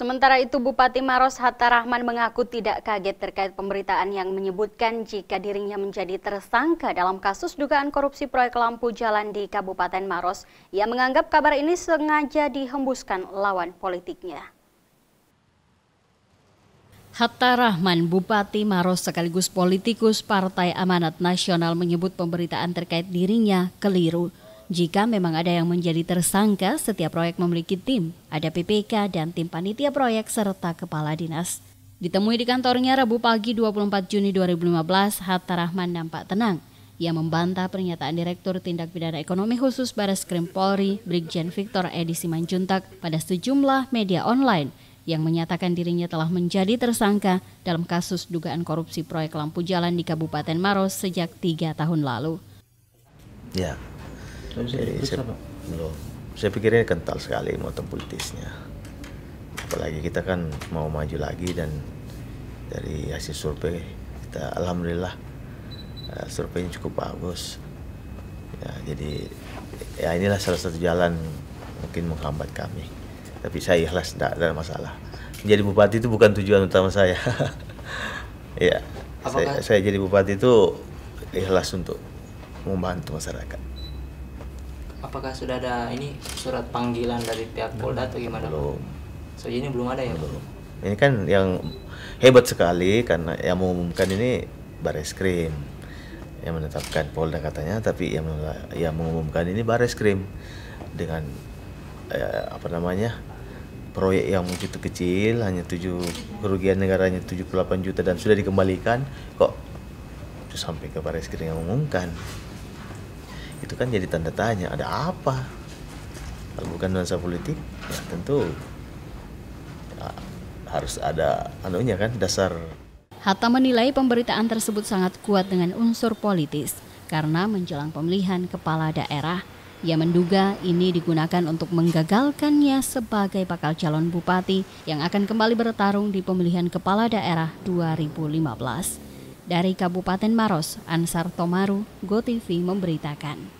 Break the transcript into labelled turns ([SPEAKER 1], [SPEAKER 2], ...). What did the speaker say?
[SPEAKER 1] Sementara itu, Bupati Maros Hatta Rahman mengaku tidak kaget terkait pemberitaan yang menyebutkan jika dirinya menjadi tersangka dalam kasus dugaan korupsi proyek lampu jalan di Kabupaten Maros. Ia menganggap kabar ini sengaja dihembuskan lawan politiknya.
[SPEAKER 2] Hatta Rahman, Bupati Maros sekaligus politikus Partai Amanat Nasional, menyebut pemberitaan terkait dirinya keliru. Jika memang ada yang menjadi tersangka, setiap proyek memiliki tim, ada PPK dan tim panitia proyek serta kepala dinas. Ditemui di kantornya Rabu pagi 24 Juni 2015, Hatta Rahman nampak tenang. Ia membantah pernyataan Direktur Tindak Pidana Ekonomi Khusus Bareskrim Polri, Brigjen Victor Edi Simanjuntak pada sejumlah media online yang menyatakan dirinya telah menjadi tersangka dalam kasus dugaan korupsi proyek lampu jalan di Kabupaten Maros sejak 3 tahun lalu.
[SPEAKER 3] Ya. Jadi saya pikir ini kental sekali muatan politisnya. Apalagi kita kan mau maju lagi, dan dari hasil survei kita alhamdulillah surveinya cukup bagus. Ya, jadi ya inilah salah satu jalan mungkin menghambat kami. Tapi saya ikhlas, tidak ada masalah. Menjadi bupati itu bukan tujuan utama saya. Ya, saya jadi bupati itu ikhlas untuk membantu masyarakat.
[SPEAKER 4] Apakah sudah ada ini surat panggilan dari pihak Polda atau gimana?
[SPEAKER 3] Belum.
[SPEAKER 4] So ini belum ada ya?
[SPEAKER 3] Belum. Ini kan yang hebat sekali karena yang mengumumkan ini Bareskrim yang menetapkan, Polda katanya, tapi yang mengumumkan ini Bareskrim dengan proyek yang begitu kecil, hanya kerugian negaranya 78 juta dan sudah dikembalikan, kok itu sampai ke Bareskrim yang mengumumkan. Itu kan jadi tanda tanya, ada apa? Kalau bukan nuansa politik, ya tentu ya, harus ada anunya kan, dasar.
[SPEAKER 2] Hatta menilai pemberitaan tersebut sangat kuat dengan unsur politis karena menjelang pemilihan kepala daerah. Ia menduga ini digunakan untuk menggagalkannya sebagai bakal calon bupati yang akan kembali bertarung di pemilihan kepala daerah 2015. Dari Kabupaten Maros, Ansar Tomaru, GoTV memberitakan.